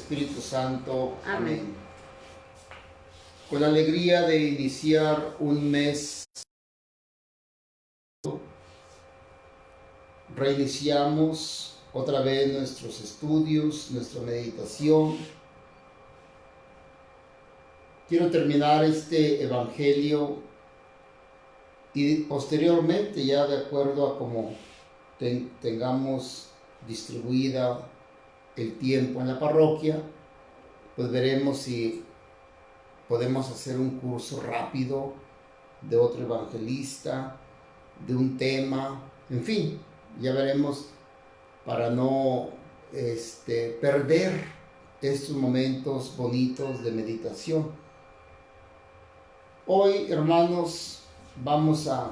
Espíritu Santo. Amén. Con la alegría de iniciar un mes, reiniciamos otra vez nuestros estudios, nuestra meditación. Quiero terminar este evangelio y posteriormente, ya de acuerdo a cómo tengamos distribuida el tiempo en la parroquia, pues veremos si podemos hacer un curso rápido de otro evangelista, de un tema, en fin, ya veremos para no perder estos momentos bonitos de meditación. Hoy, hermanos, vamos a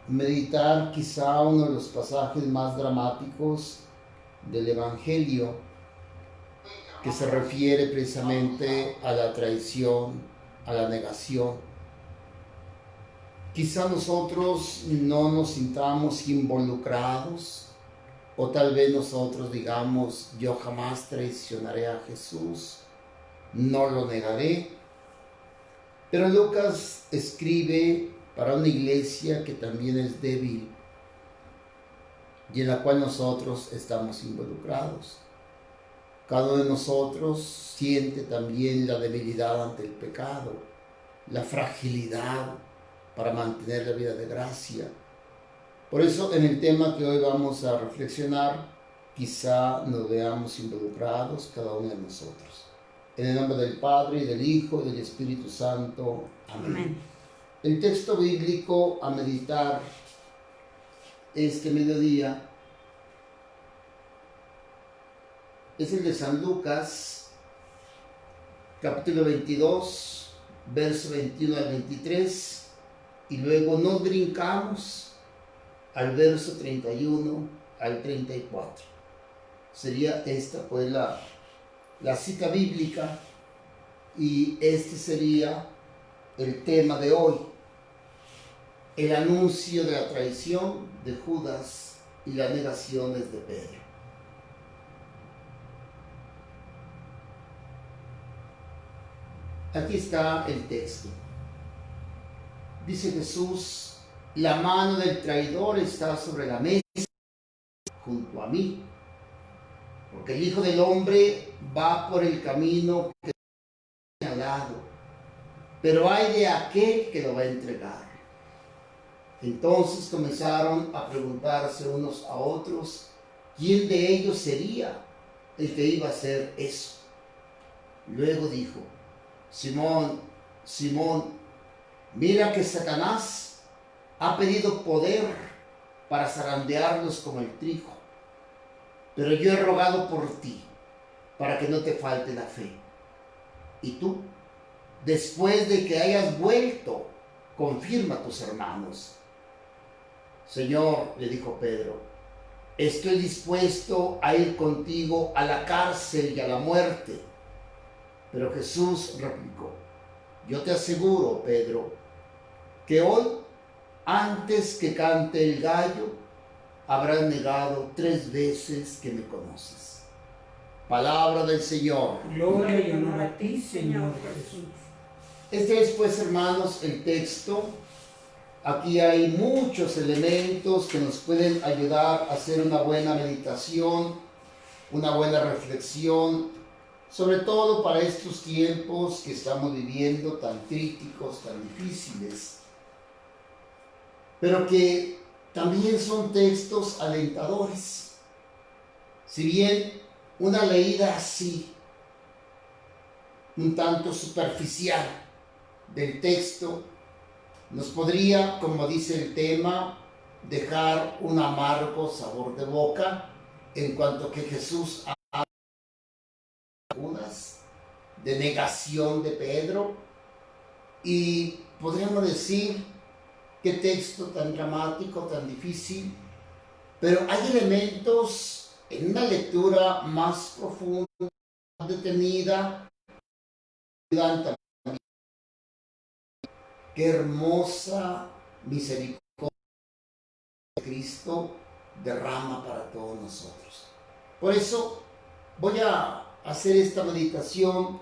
meditar quizá uno de los pasajes más dramáticos del Evangelio, que se refiere precisamente a la traición, a la negación. Quizá nosotros no nos sintamos involucrados, o tal vez nosotros digamos, yo jamás traicionaré a Jesús, no lo negaré. Pero Lucas escribe para una iglesia que también es débil y en la cual nosotros estamos involucrados. Cada uno de nosotros siente también la debilidad ante el pecado, la fragilidad para mantener la vida de gracia. Por eso, en el tema que hoy vamos a reflexionar, quizá nos veamos involucrados cada uno de nosotros. En el nombre del Padre, y del Hijo, y del Espíritu Santo. Amén. Amén. El texto bíblico a meditar este mediodía es el de San Lucas, capítulo 22, verso 21 al 23, y luego nos brincamos al verso 31 al 34. Sería esta pues la cita bíblica, y este sería el tema de hoy: el anuncio de la traición de Judas y las negaciones de Pedro. Aquí está el texto. Dice Jesús: la mano del traidor está sobre la mesa junto a mí, porque el Hijo del Hombre va por el camino que he señalado, pero ay de aquel que lo va a entregar. Entonces comenzaron a preguntarse unos a otros quién de ellos sería el que iba a hacer eso. Luego dijo: Simón, Simón, mira que Satanás ha pedido poder para zarandearlos como el trigo, pero yo he rogado por ti para que no te falte la fe. Y tú, después de que hayas vuelto, confirma a tus hermanos. Señor, le dijo Pedro, estoy dispuesto a ir contigo a la cárcel y a la muerte. Pero Jesús replicó: yo te aseguro, Pedro, que hoy, antes que cante el gallo, habrás negado 3 veces que me conoces. Palabra del Señor. Gloria y honor a ti, Señor Jesús. Este es, pues, hermanos, el texto. Aquí hay muchos elementos que nos pueden ayudar a hacer una buena meditación, una buena reflexión, sobre todo para estos tiempos que estamos viviendo tan críticos, tan difíciles, pero que también son textos alentadores. Si bien una leída así, un tanto superficial del texto, nos podría, como dice el tema, dejar un amargo sabor de boca, en cuanto que Jesús habla de negación de Pedro, y podríamos decir: qué texto tan dramático, tan difícil. Pero hay elementos en una lectura más profunda, más detenida. Qué hermosa misericordia de Cristo derrama para todos nosotros. Por eso voy a hacer esta meditación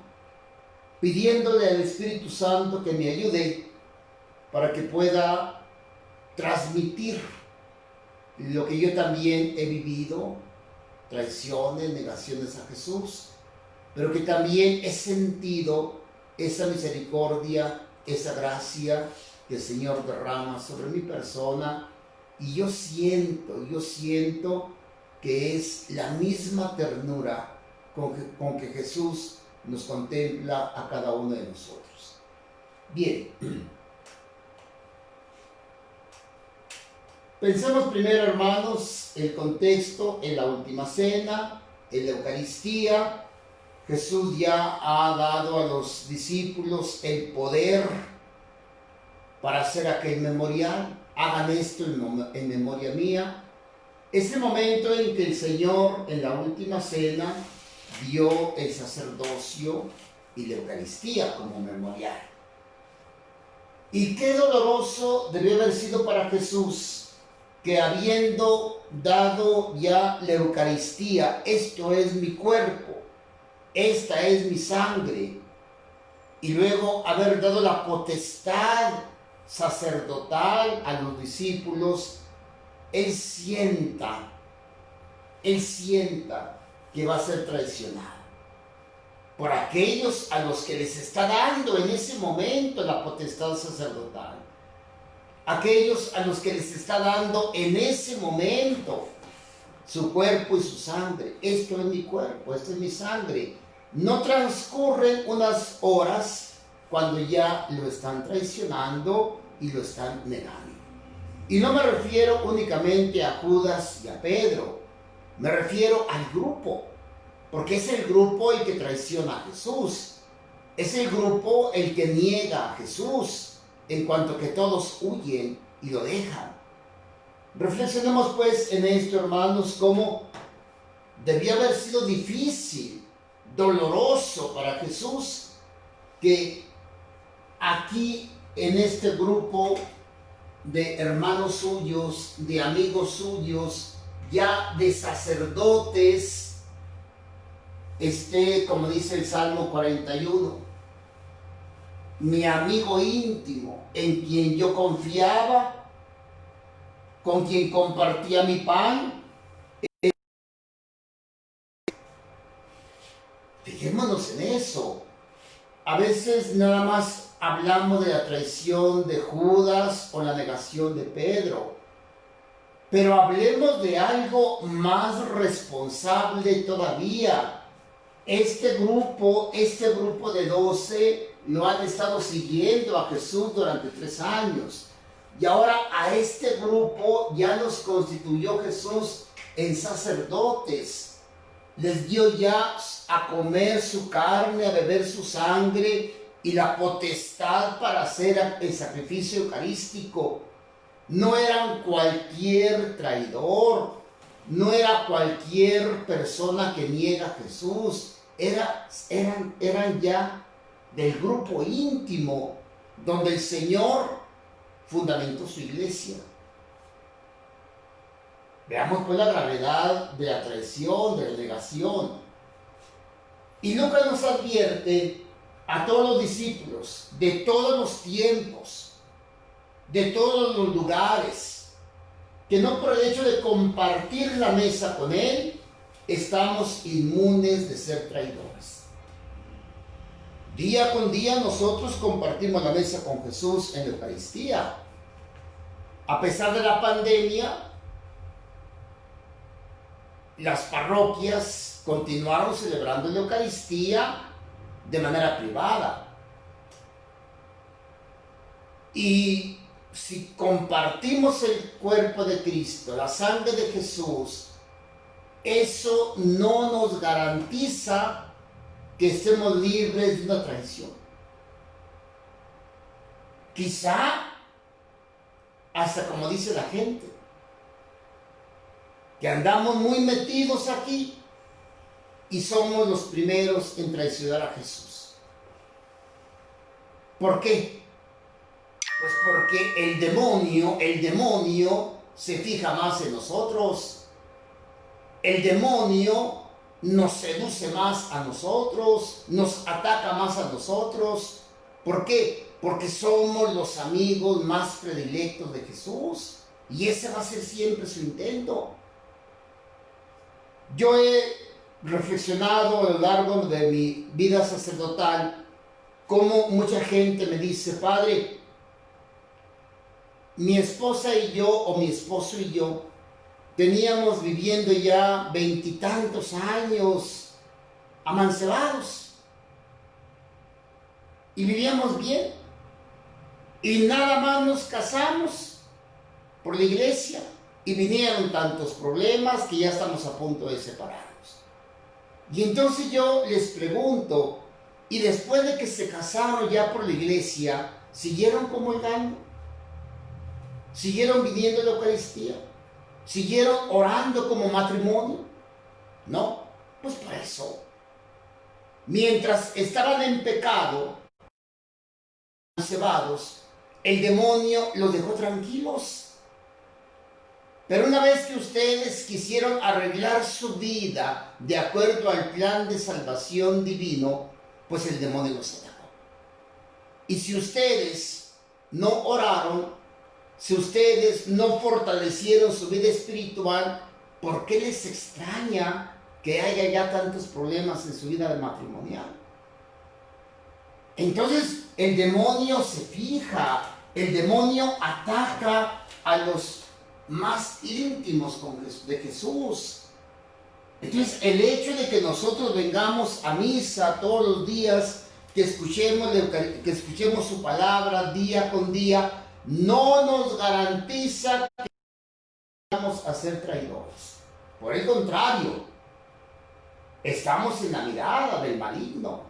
pidiéndole al Espíritu Santo que me ayude para que pueda transmitir lo que yo también he vivido, traiciones, negaciones a Jesús, pero que también he sentido esa misericordia, esa gracia que el Señor derrama sobre mi persona, y yo siento que es la misma ternura con que Jesús nos contempla a cada uno de nosotros. Bien, pensemos primero, hermanos, el contexto en la última cena, en la Eucaristía. Jesús ya ha dado a los discípulos el poder para hacer aquel memorial. Hagan esto en memoria mía. Es el momento en que el Señor en la última cena dio el sacerdocio y la Eucaristía como memorial. Y qué doloroso debió haber sido para Jesús que, habiendo dado ya la Eucaristía, esto es mi cuerpo, esta es mi sangre, y luego haber dado la potestad sacerdotal a los discípulos, Él sienta que va a ser traicionado por aquellos a los que les está dando en ese momento la potestad sacerdotal, aquellos a los que les está dando en ese momento su cuerpo y su sangre. Esto es mi cuerpo, esto es mi sangre. No transcurren unas horas cuando ya lo están traicionando y lo están negando. Y no me refiero únicamente a Judas y a Pedro, me refiero al grupo, porque es el grupo el que traiciona a Jesús, es el grupo el que niega a Jesús, en cuanto que todos huyen y lo dejan. Reflexionemos pues en esto, hermanos, cómo debía haber sido difícil, doloroso para Jesús, que aquí en este grupo de hermanos suyos, de amigos suyos, ya de sacerdotes, como dice el Salmo 41, mi amigo íntimo, en quien yo confiaba, con quien compartía mi pan. Fijémonos en eso. A veces nada más hablamos de la traición de Judas o la negación de Pedro, pero hablemos de algo más responsable todavía. Este grupo de 12 lo han estado siguiendo a Jesús durante 3 años. Y ahora a este grupo ya los constituyó Jesús en sacerdotes. Les dio ya a comer su carne, a beber su sangre y la potestad para hacer el sacrificio eucarístico. No eran cualquier traidor, no era cualquier persona que niega a Jesús. Eran ya del grupo íntimo donde el Señor fundamentó su iglesia. Veamos pues la gravedad de la traición, de la negación. Y Lucas nos advierte a todos los discípulos de todos los tiempos, de todos los lugares, que no por el hecho de compartir la mesa con Él, estamos inmunes de ser traidores. Día con día nosotros compartimos la mesa con Jesús en la Eucaristía. A pesar de la pandemia, las parroquias continuaron celebrando la Eucaristía de manera privada. Y si compartimos el cuerpo de Cristo, la sangre de Jesús, eso no nos garantiza que estemos libres de una traición. Quizá, hasta como dice la gente, que andamos muy metidos aquí y somos los primeros en traicionar a Jesús. ¿Por qué? Pues porque el demonio se fija más en nosotros. El demonio nos seduce más a nosotros, nos ataca más a nosotros. ¿Por qué? Porque somos los amigos más predilectos de Jesús. Y ese va a ser siempre su intento. Yo he reflexionado a lo largo de mi vida sacerdotal cómo mucha gente me dice: Padre, mi esposa y yo, o mi esposo y yo, teníamos viviendo ya 20 y tantos años amancebados y vivíamos bien, y nada más nos casamos por la iglesia y vinieron tantos problemas que ya estamos a punto de separarnos. Y entonces yo les pregunto: ¿y después de que se casaron ya por la iglesia, siguieron comulgando? ¿Siguieron viniendo a la Eucaristía? ¿Siguieron orando como matrimonio? No, pues por eso. Mientras estaban en pecado, cebados, el demonio los dejó tranquilos. Pero una vez que ustedes quisieron arreglar su vida de acuerdo al plan de salvación divino, pues el demonio los atacó. Y si ustedes no oraron, si ustedes no fortalecieron su vida espiritual, ¿por qué les extraña que haya ya tantos problemas en su vida matrimonial? Entonces el demonio se fija, el demonio ataca a los más íntimos de Jesús. Entonces el hecho de que nosotros vengamos a misa todos los días, que escuchemos su palabra día con día, no nos garantiza que vamos a ser traidores. Por el contrario, estamos en la mirada del maligno.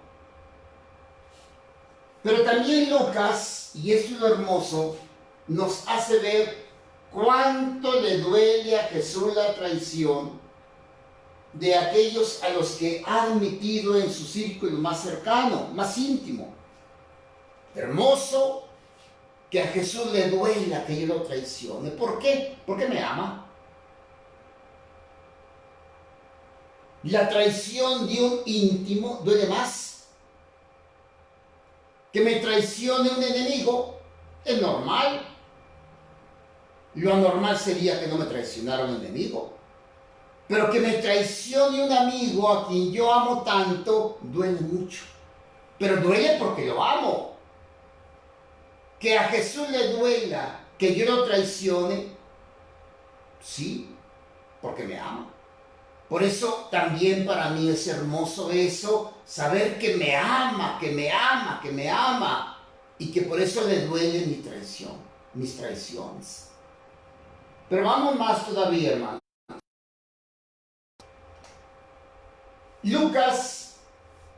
Pero también Lucas, y esto es lo hermoso, nos hace ver cuánto le duele a Jesús la traición de aquellos a los que ha admitido en su círculo más cercano, más íntimo. Hermoso que a Jesús le duela que yo lo traicione. ¿Por qué? Porque me ama. La traición de un íntimo duele más. Que me traicione un enemigo es normal. Lo anormal sería que no me traicionara un enemigo. Pero que me traicione un amigo a quien yo amo tanto, duele mucho. Pero duele porque lo amo. Que a Jesús le duela que yo lo traicione, sí, porque me ama. Por eso también para mí es hermoso eso, saber que me ama, que me ama, que me ama, y que por eso le duele mi traición, mis traiciones. Pero vamos más todavía, hermano. Lucas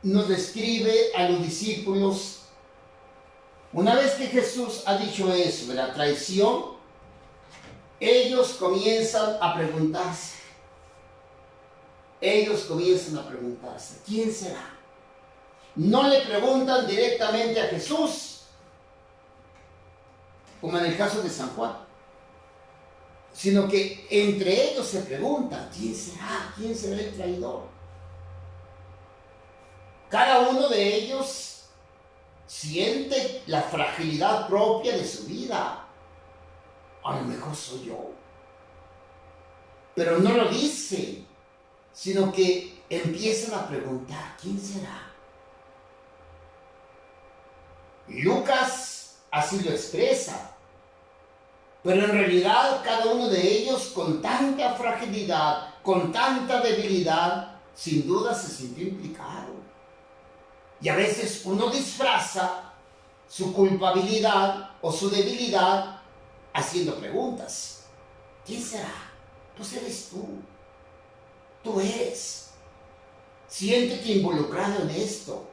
nos describe a los discípulos. Una vez que Jesús ha dicho eso de la traición, ellos comienzan a preguntarse. ¿Quién será? No le preguntan directamente a Jesús, como en el caso de San Juan, sino que entre ellos se preguntan: ¿quién será? ¿Quién será el traidor? Cada uno de ellos siente la fragilidad propia de su vida. A lo mejor soy yo. Pero no lo dice, sino que empiezan a preguntar: ¿quién será? Lucas así lo expresa. Pero en realidad cada uno de ellos, con tanta fragilidad, con tanta debilidad, sin duda se sintió implicado. Y a veces uno disfraza su culpabilidad o su debilidad haciendo preguntas. ¿Quién será? Pues eres tú. Tú eres. Siéntete involucrado en esto.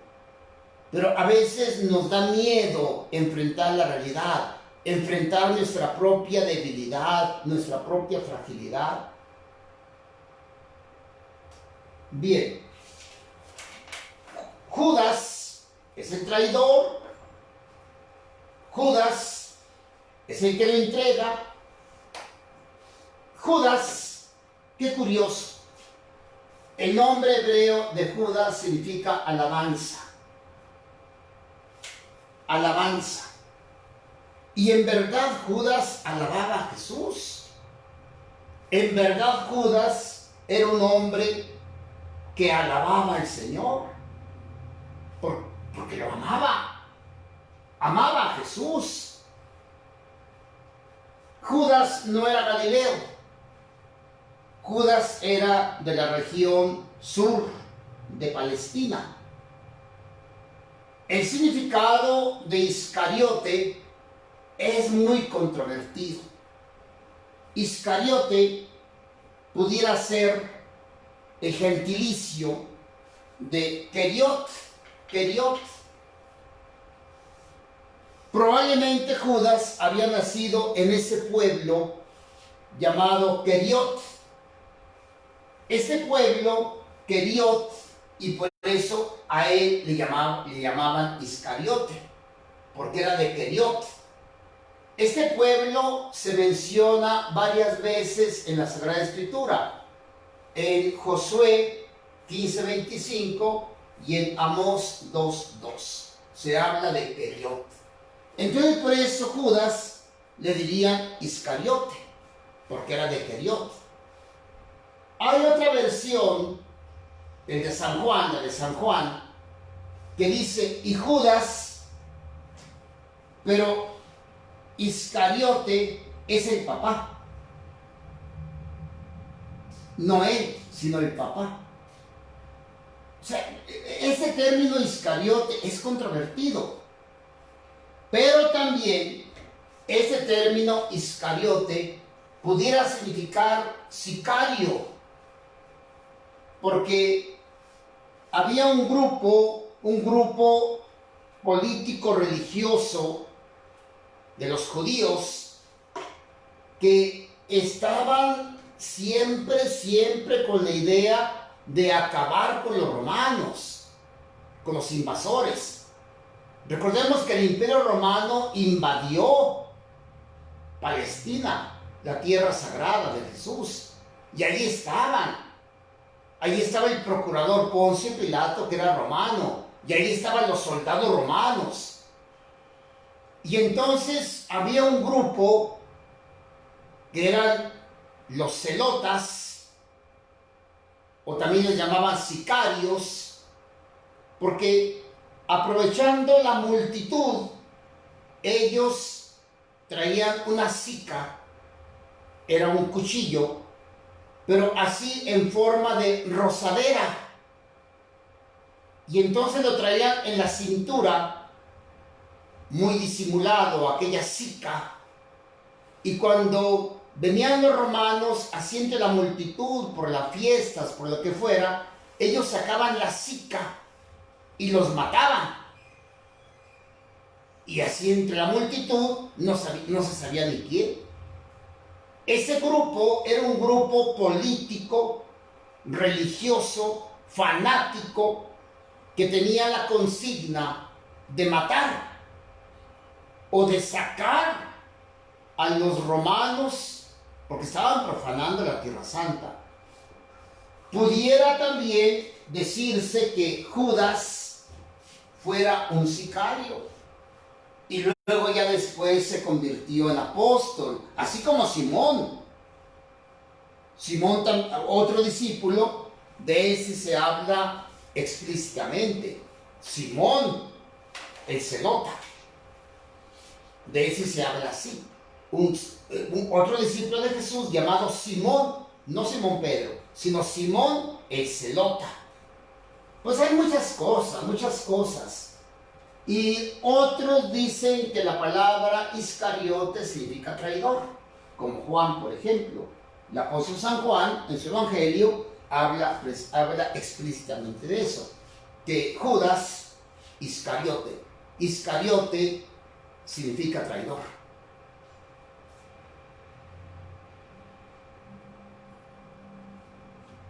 Pero a veces nos da miedo enfrentar la realidad, enfrentar nuestra propia debilidad, nuestra propia fragilidad. Bien. Judas es el traidor. Judas es el que lo entrega. Judas, qué curioso. El nombre hebreo de Judas significa alabanza. Alabanza. Y en verdad Judas alababa a Jesús. En verdad Judas era un hombre que alababa al Señor. Porque lo amaba. Amaba a Jesús. Judas no era galileo. Judas era de la región sur de Palestina. El significado de Iscariote es muy controvertido. Iscariote pudiera ser el gentilicio de Keriot. Probablemente Judas había nacido en ese pueblo llamado Keriot. Este pueblo, Keriot, y por eso a él le llamaban Iscariote, porque era de Keriot. Este pueblo se menciona varias veces en la Sagrada Escritura, en Josué 15:25 y en Amós 2:2. Se habla de Keriot. Entonces por eso Judas le dirían Iscariote, porque era de Keriot. Hay otra versión, el de San Juan, que dice, y Judas, pero Iscariote es el papá. No él, sino el papá. O sea, ese término Iscariote es controvertido. Pero también ese término Iscariote pudiera significar sicario. Porque había un grupo político religioso de los judíos que estaban siempre con la idea de acabar con los romanos, con los invasores. Recordemos que el Imperio Romano invadió Palestina, la tierra sagrada de Jesús, y ahí estaban. Ahí estaba el procurador Poncio Pilato, que era romano, y ahí estaban los soldados romanos. Y entonces había un grupo que eran los celotas, o también les llamaban sicarios, porque aprovechando la multitud, ellos traían una sica, era un cuchillo, pero así en forma de rozadera. Y entonces lo traían en la cintura, muy disimulado, aquella sica. Y cuando venían los romanos, así entre la multitud, por las fiestas, por lo que fuera, ellos sacaban la sica y los mataban. Y así entre la multitud no se sabía ni quién. Ese grupo era un grupo político, religioso, fanático, que tenía la consigna de matar o de sacar a los romanos, porque estaban profanando la Tierra Santa. Pudiera también decirse que Judas fuera un sicario y luego ya después se convirtió en apóstol, así como Simón. Simón, otro discípulo, de ese se habla explícitamente. Simón, el celota, de ese se habla así. Otro discípulo de Jesús llamado Simón, no Simón Pedro, sino Simón el celota. Pues hay muchas cosas. Y otros dicen que la palabra Iscariote significa traidor, como Juan, por ejemplo. El apóstol San Juan, en su evangelio, habla explícitamente de eso, que Judas, Iscariote significa traidor.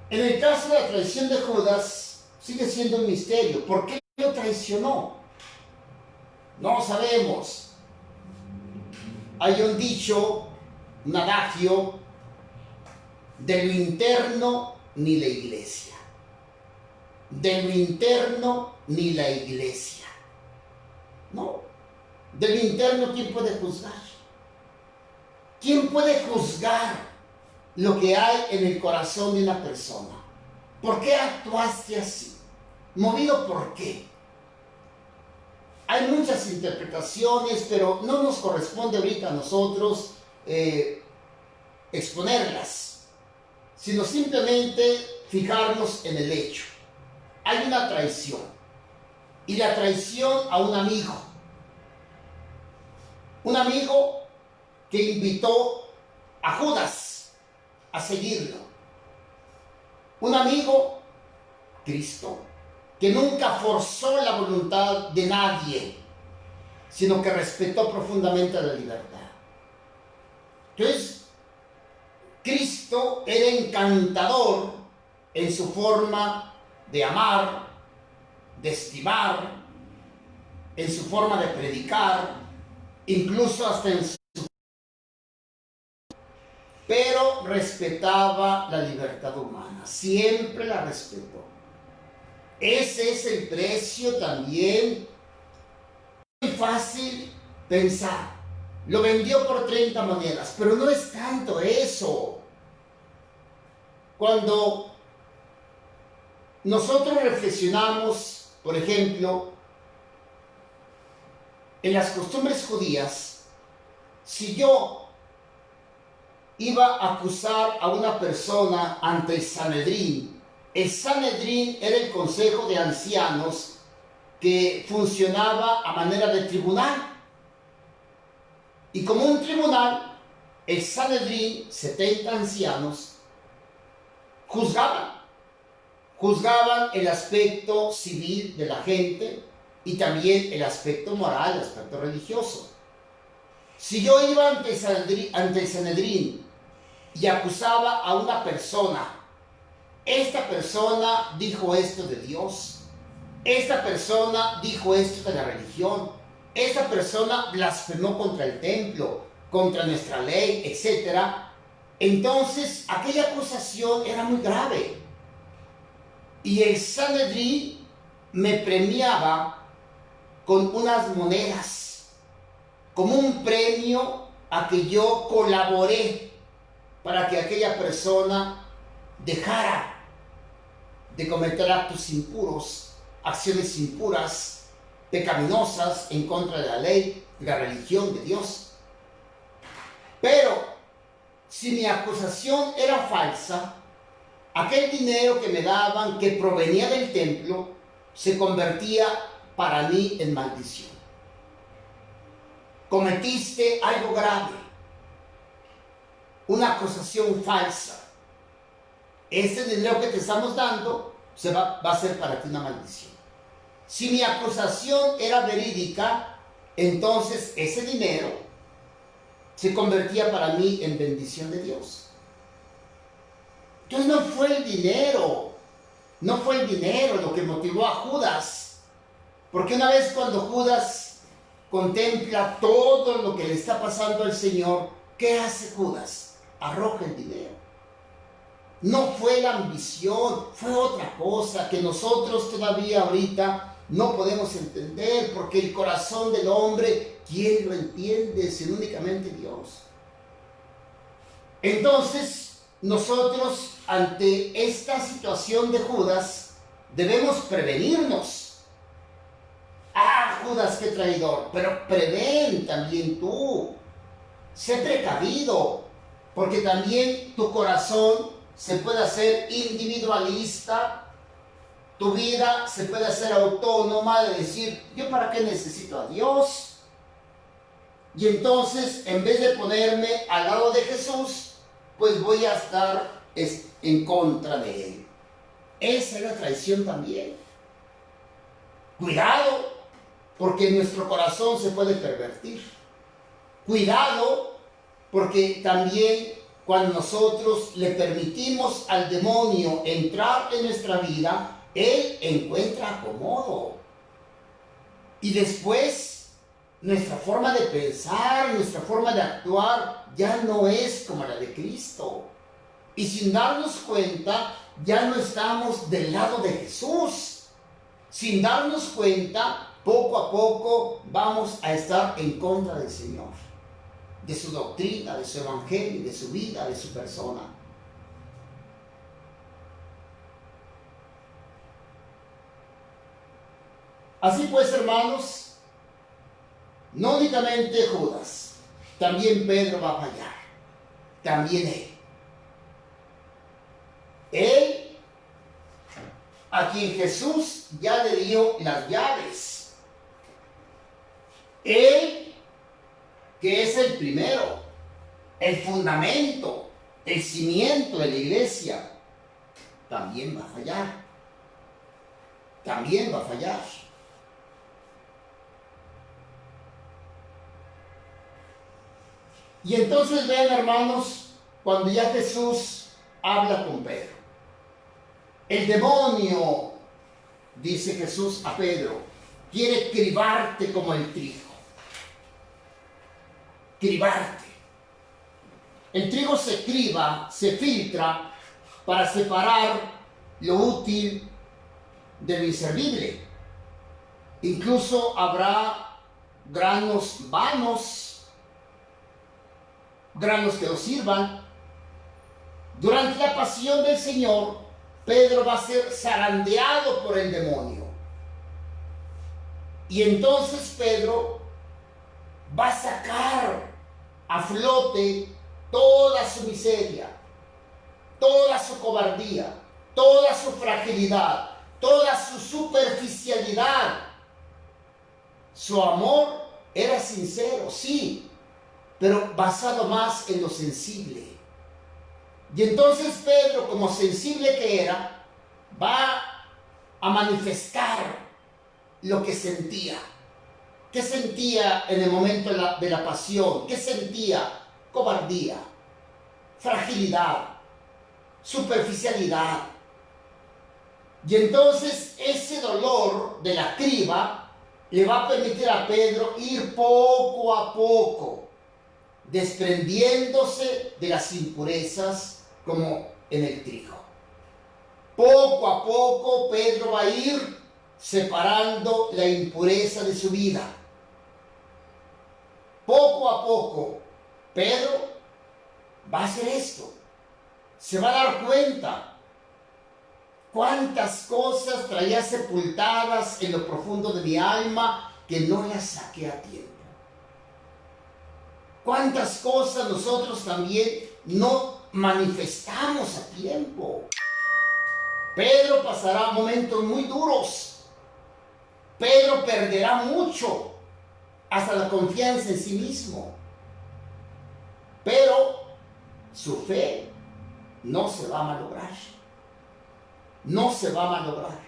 En el caso de la traición de Judas, sigue siendo un misterio. ¿Por qué lo traicionó? No sabemos. Hay un dicho, un adagio, de lo interno ni la iglesia. de lo interno ni la iglesia. No, de lo interno, ¿quién puede juzgar? ¿Quién puede juzgar lo que hay en el corazón de una persona? ¿Por qué actuaste así? ¿Movido por qué? Hay muchas interpretaciones, pero no nos corresponde ahorita a nosotros exponerlas, sino simplemente fijarnos en el hecho. Hay una traición, y la traición a un amigo que invitó a Judas a seguirlo, un amigo, Cristo, que nunca forzó la voluntad de nadie, sino que respetó profundamente la libertad. Entonces, Cristo era encantador en su forma de amar, de estimar, en su forma de predicar, incluso hasta en su... Pero respetaba la libertad humana, siempre la respetó. Ese es el precio también. Es muy fácil pensar, lo vendió por 30 monedas, pero no es tanto eso. Cuando nosotros reflexionamos, por ejemplo, en las costumbres judías, si yo iba a acusar a una persona ante el Sanedrín era el consejo de ancianos que funcionaba a manera de tribunal. Y como un tribunal, el Sanedrín, 70 ancianos, juzgaban el aspecto civil de la gente y también el aspecto moral, el aspecto religioso. Si yo iba ante el Sanedrín y acusaba a una persona, esta persona dijo esto de Dios, esta persona dijo esto de la religión, esta persona blasfemó contra el templo, contra nuestra ley, etc. Entonces, aquella acusación era muy grave. Y el Sanedrín me premiaba con unas monedas, como un premio a que yo colaboré para que aquella persona dejara de cometer actos impuros, acciones impuras, pecaminosas en contra de la ley, de la religión de Dios. Pero si mi acusación era falsa, aquel dinero que me daban, que provenía del templo, se convertía para mí en maldición. Cometiste algo grave, una acusación falsa. Ese dinero que te estamos dando va a ser para ti una maldición. Si mi acusación era verídica, entonces ese dinero se convertía para mí en bendición de Dios. Entonces no fue el dinero lo que motivó a Judas, porque una vez cuando Judas contempla todo lo que le está pasando al Señor, ¿qué hace Judas? Arroja el dinero. No fue la ambición, fue otra cosa que nosotros todavía ahorita no podemos entender, porque el corazón del hombre, ¿quién lo entiende? Sino únicamente Dios. Entonces, nosotros ante esta situación de Judas debemos prevenirnos. Ah, Judas, qué traidor, pero prevén también tú. Sé precavido, porque también tu corazón se puede hacer individualista, tu vida se puede hacer autónoma, de decir, ¿yo para qué necesito a Dios? Y entonces, en vez de ponerme al lado de Jesús, pues voy a estar en contra de Él. Esa es la traición también. Cuidado, porque nuestro corazón se puede pervertir. Cuidado, porque también cuando nosotros le permitimos al demonio entrar en nuestra vida, él encuentra acomodo. Y después, nuestra forma de pensar, nuestra forma de actuar, ya no es como la de Cristo. Y sin darnos cuenta, ya no estamos del lado de Jesús. Sin darnos cuenta, poco a poco vamos a estar en contra del Señor, de su doctrina, de su evangelio, de su vida, de su persona. Así pues, hermanos, no únicamente Judas, también Pedro va a fallar, también él. Él, a quien Jesús ya le dio las llaves. Él, que es el primero, el fundamento, el cimiento de la iglesia, también va a fallar. También va a fallar. Y entonces vean, hermanos, cuando ya Jesús habla con Pedro. El demonio, dice Jesús a Pedro, quiere cribarte como el trigo. Cribarte. El trigo se criba, se filtra para separar lo útil de lo inservible. Incluso habrá granos vanos, granos que no sirvan. Durante la pasión del Señor, Pedro va a ser zarandeado por el demonio. Y entonces Pedro va a sacar a flote toda su miseria, toda su cobardía, toda su fragilidad, toda su superficialidad. Su amor era sincero, sí, pero basado más en lo sensible. Y entonces Pedro, como sensible que era, va a manifestar lo que sentía. ¿Qué sentía en el momento de la pasión? ¿Qué sentía? Cobardía, fragilidad, superficialidad. Y entonces ese dolor de la criba le va a permitir a Pedro ir poco a poco, desprendiéndose de las impurezas como en el trigo. Poco a poco Pedro va a ir separando la impureza de su vida. Poco a poco Pedro va a hacer esto. Se va a dar cuenta cuántas cosas traía sepultadas en lo profundo de mi alma que no las saqué a tiempo. Cuántas cosas nosotros también no manifestamos a tiempo. Pedro pasará momentos muy duros. Pedro perderá mucho, hasta la confianza en sí mismo. Pero su fe no se va a malograr. No se va a malograr.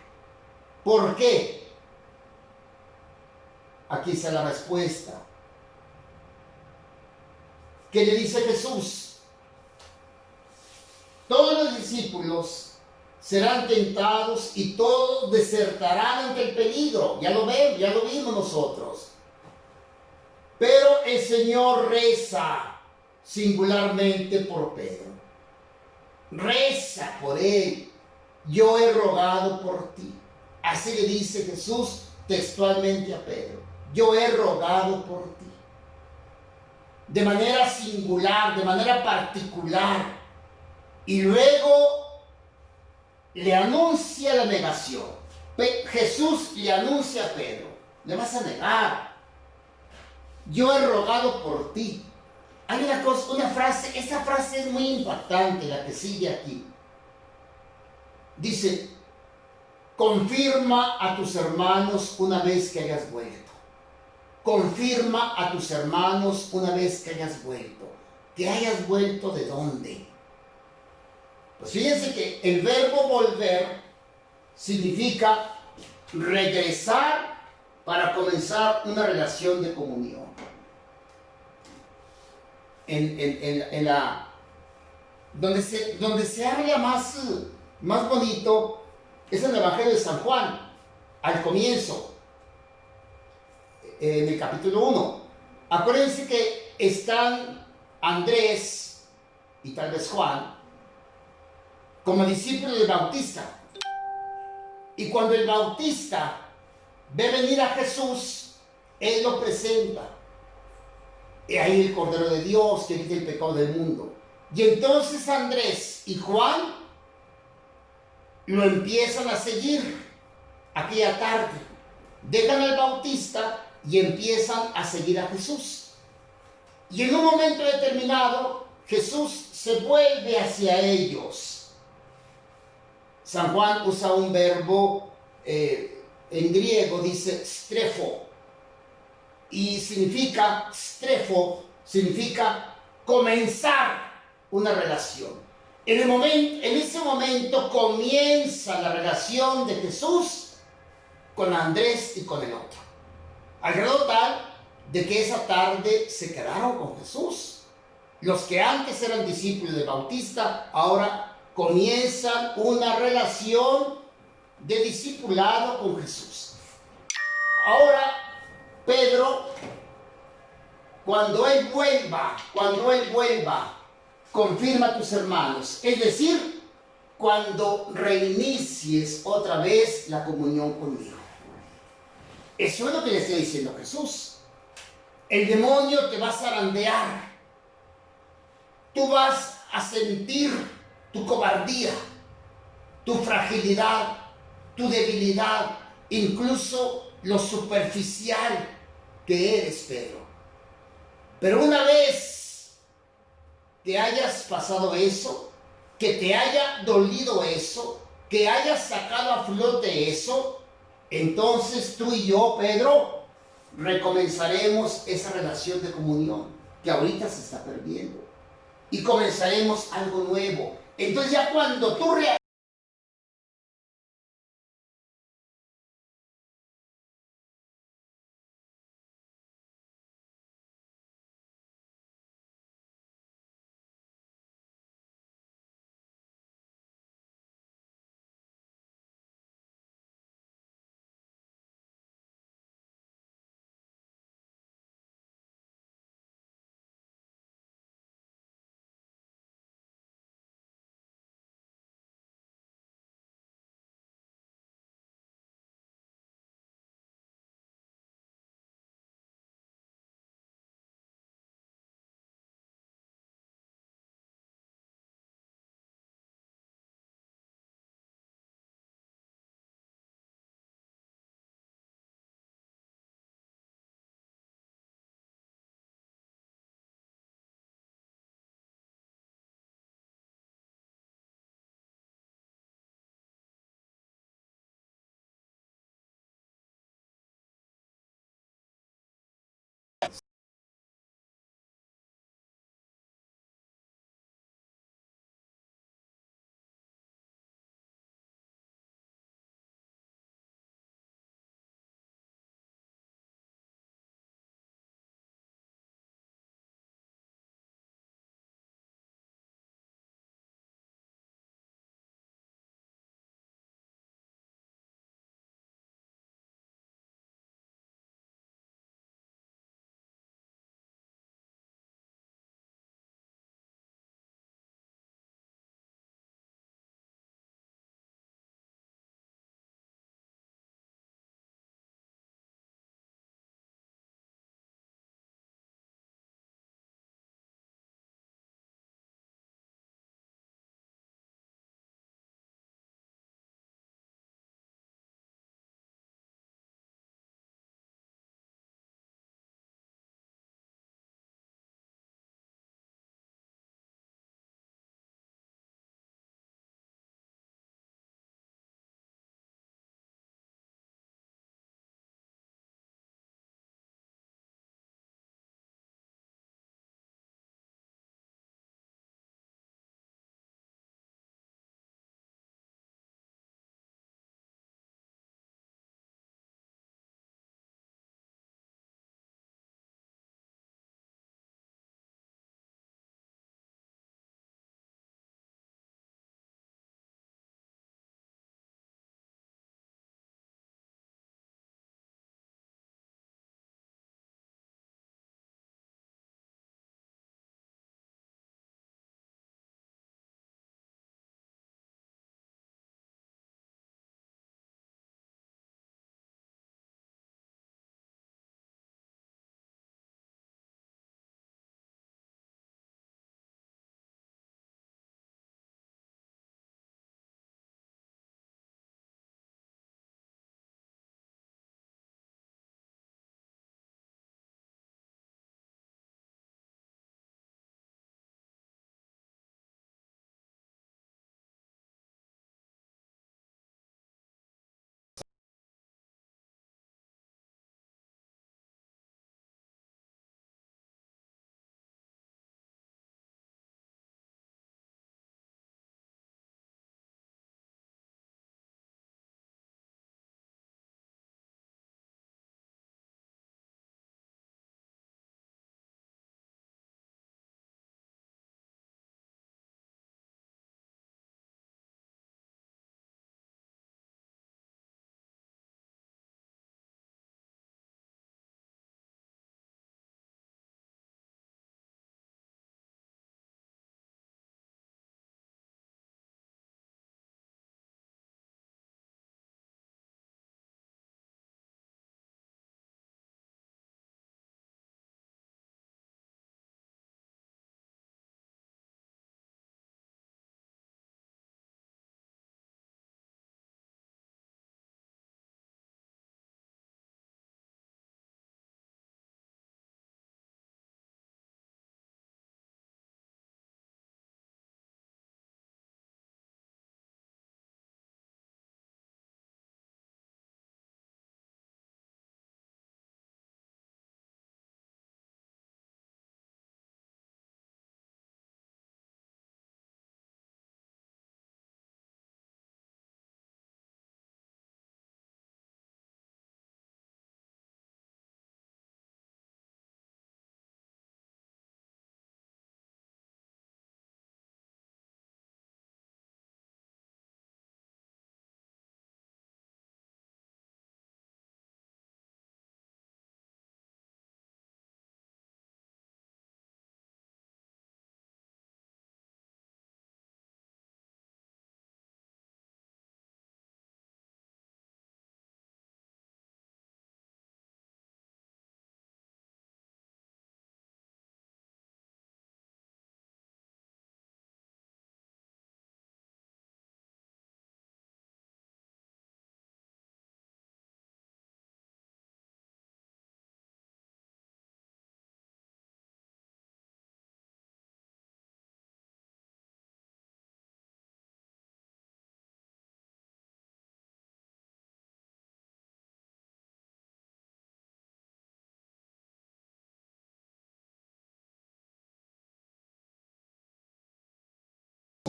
¿Por qué? Aquí está la respuesta. ¿Qué le dice Jesús? Todos los discípulos serán tentados y todos desertarán ante el peligro. Ya lo ven, ya lo vimos nosotros. Pero el Señor reza singularmente por Pedro. Reza por él. Yo he rogado por ti. Así le dice Jesús textualmente a Pedro. Yo he rogado por ti. De manera singular, de manera particular. Y luego le anuncia la negación. Jesús le anuncia a Pedro, le vas a negar. Yo he rogado por ti. Hay una cosa, una frase, esa frase es muy impactante, la que sigue aquí. Dice, confirma a tus hermanos una vez que hayas vuelto. Confirma a tus hermanos una vez que hayas vuelto. ¿Que hayas vuelto de dónde? Pues fíjense que el verbo volver significa regresar para comenzar una relación de comunión. Donde se habla más bonito es en el Evangelio de San Juan, al comienzo, en el capítulo 1. Acuérdense que están Andrés y tal vez Juan como discípulo del Bautista. Y cuando el Bautista ve venir a Jesús, él lo presenta. Y ahí el Cordero de Dios que quita el pecado del mundo. Y entonces Andrés y Juan lo empiezan a seguir aquella tarde. Dejan al Bautista y empiezan a seguir a Jesús. Y en un momento determinado, Jesús se vuelve hacia ellos. San Juan usa un verbo en griego, dice strefo. Y strefo significa comenzar una relación. En ese momento comienza la relación de Jesús con Andrés y con el otro. Al grado tal de que esa tarde se quedaron con Jesús. Los que antes eran discípulos del Bautista, ahora comienzan una relación de discipulado con Jesús. Ahora, Pedro, cuando él vuelva, confirma a tus hermanos. Es decir, cuando reinicies otra vez la comunión conmigo. Eso es lo que le está diciendo Jesús. El demonio te va a zarandear. Tú vas a sentir tu cobardía, tu fragilidad, tu debilidad, incluso lo superficial que eres, Pedro. Pero una vez que hayas pasado eso, que te haya dolido eso, que hayas sacado a flote eso, entonces tú y yo, Pedro, recomenzaremos esa relación de comunión que ahorita se está perdiendo. Y comenzaremos algo nuevo. Entonces ya cuando tú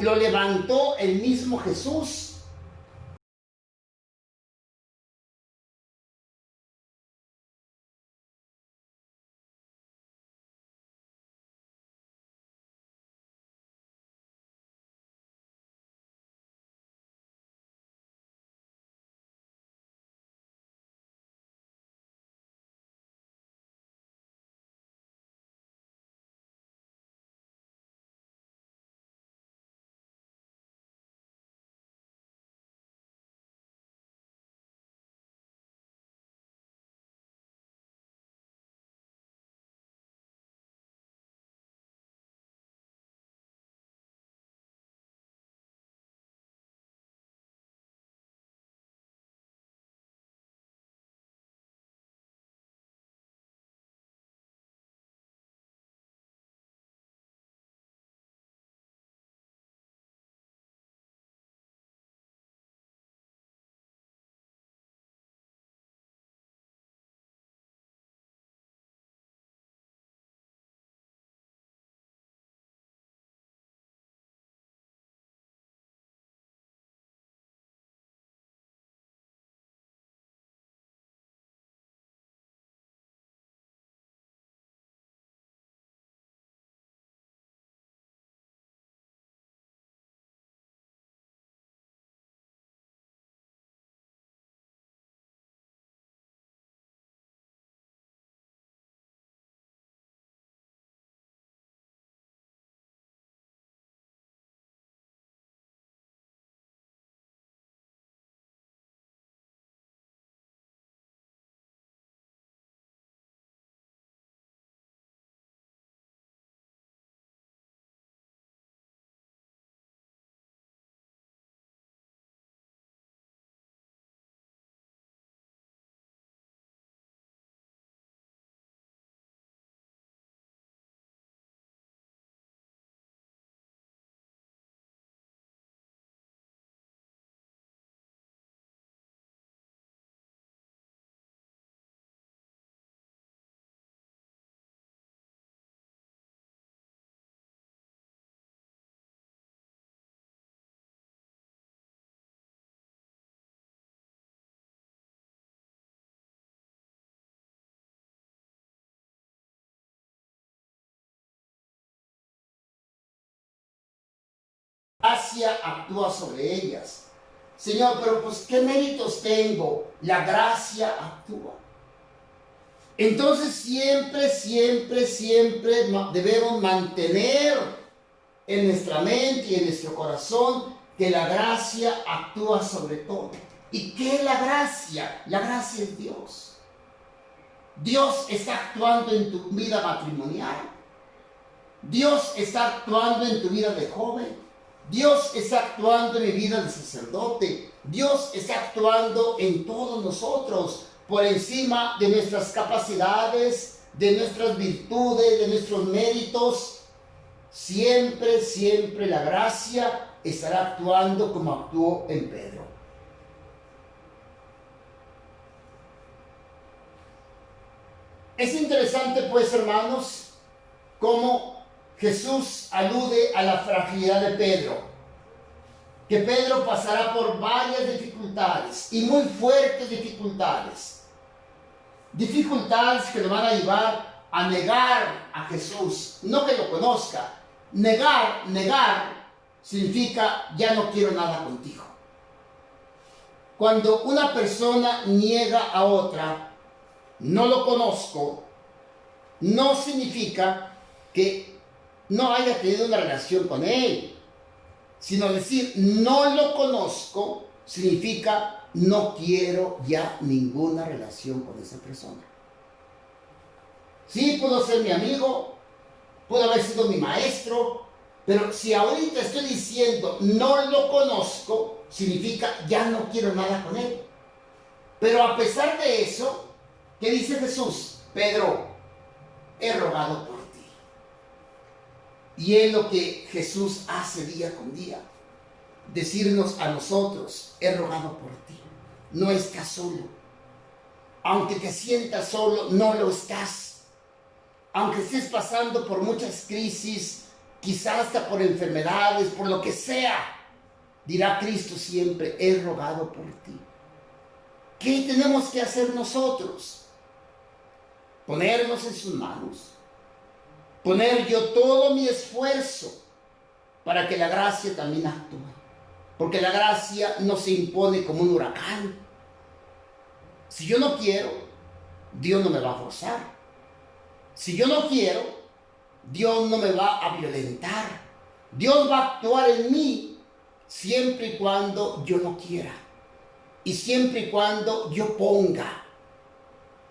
lo levantó el mismo Jesús. Gracia actúa sobre ellas. Señor, pero pues, ¿qué méritos tengo? La gracia actúa. Entonces siempre debemos mantener en nuestra mente y en nuestro corazón que la gracia actúa sobre todo. ¿Y qué es la gracia? La gracia es Dios. Dios está actuando en tu vida matrimonial. Dios está actuando en tu vida de joven. Dios está actuando en mi vida de sacerdote. Dios está actuando en todos nosotros, por encima de nuestras capacidades, de nuestras virtudes, de nuestros méritos. Siempre la gracia estará actuando como actuó en Pedro. Es interesante, pues, hermanos, cómo Jesús alude a la fragilidad de Pedro, que Pedro pasará por varias dificultades y muy fuertes dificultades que lo van a llevar a negar a Jesús, no que lo conozca. Negar significa ya no quiero nada contigo. Cuando una persona niega a otra, no lo conozco, no significa que no haya tenido una relación con él, sino decir no lo conozco significa no quiero ya ninguna relación con esa persona. Sí, pudo ser mi amigo, pudo haber sido mi maestro, pero si ahorita estoy diciendo no lo conozco, significa ya no quiero nada con él. Pero a pesar de eso, ¿qué dice Jesús? Pedro, he rogado por ti. Y es lo que Jesús hace día con día. Decirnos a nosotros, he rogado por ti. No estás solo. Aunque te sientas solo, no lo estás. Aunque estés pasando por muchas crisis, quizás hasta por enfermedades, por lo que sea, dirá Cristo siempre, he rogado por ti. ¿Qué tenemos que hacer nosotros? Ponernos en sus manos, poner yo todo mi esfuerzo para que la gracia también actúe. Porque la gracia no se impone como un huracán. Si yo no quiero, Dios no me va a forzar. Si yo no quiero, Dios no me va a violentar. Dios va a actuar en mí siempre y cuando yo no quiera. Y siempre y cuando yo ponga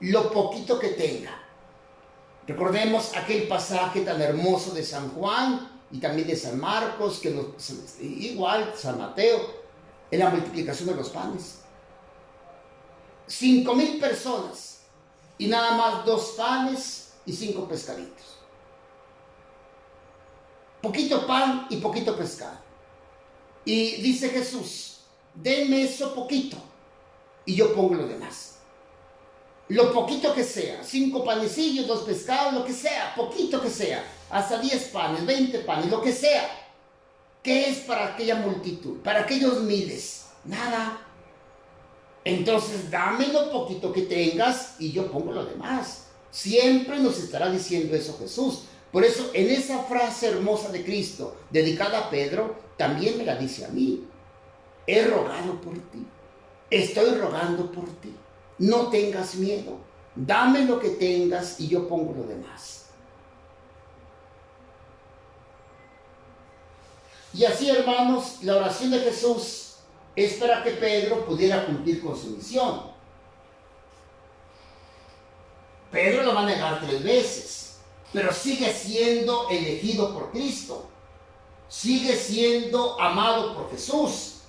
lo poquito que tenga. Recordemos aquel pasaje tan hermoso de San Juan y también de San Marcos, igual San Mateo, en la multiplicación de los panes. 5,000 personas y nada más 2 panes y 5 pescaditos. Poquito pan y poquito pescado. Y dice Jesús, denme eso poquito y yo pongo lo demás. Lo poquito que sea, 5 panecillos, 2 pescados, lo que sea, poquito que sea, hasta 10 panes, 20 panes, lo que sea. ¿Qué es para aquella multitud? Para aquellos miles, nada. Entonces dame lo poquito que tengas y yo pongo lo demás. Siempre nos estará diciendo eso Jesús. Por eso en esa frase hermosa de Cristo, dedicada a Pedro, también me la dice a mí. He rogado por ti, estoy rogando por ti. No tengas miedo, dame lo que tengas y yo pongo lo demás. Y así, hermanos, la oración de Jesús es para que Pedro pudiera cumplir con su misión. Pedro lo va a negar 3 veces, pero sigue siendo elegido por Cristo, sigue siendo amado por Jesús.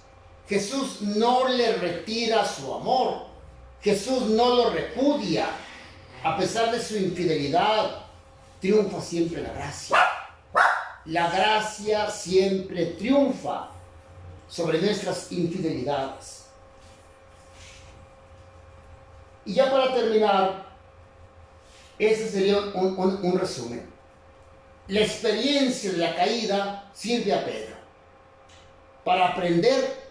Jesús no le retira su amor. Jesús no lo repudia. A pesar de su infidelidad, triunfa siempre la gracia. La gracia siempre triunfa sobre nuestras infidelidades. Y ya para terminar, ese sería un resumen. La experiencia de la caída sirve a Pedro para aprender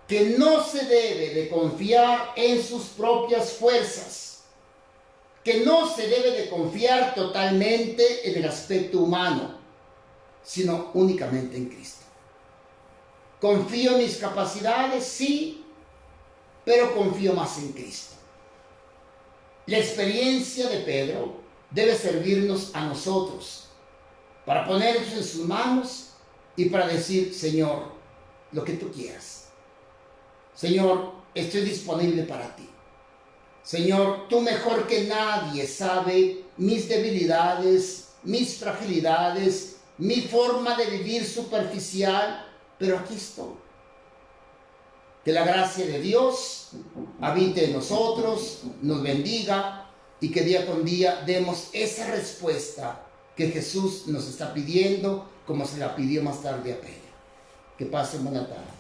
que no se debe de confiar en sus propias fuerzas, que no se debe de confiar totalmente en el aspecto humano, sino únicamente en Cristo. Confío en mis capacidades, sí, pero confío más en Cristo. La experiencia de Pedro debe servirnos a nosotros para ponernos en sus manos y para decir, Señor, lo que tú quieras. Señor, estoy disponible para ti. Señor, tú mejor que nadie sabe mis debilidades, mis fragilidades, mi forma de vivir superficial, pero aquí estoy. Que la gracia de Dios habite en nosotros, nos bendiga y que día con día demos esa respuesta que Jesús nos está pidiendo, como se la pidió más tarde a Pedro. Que pasen buena tarde.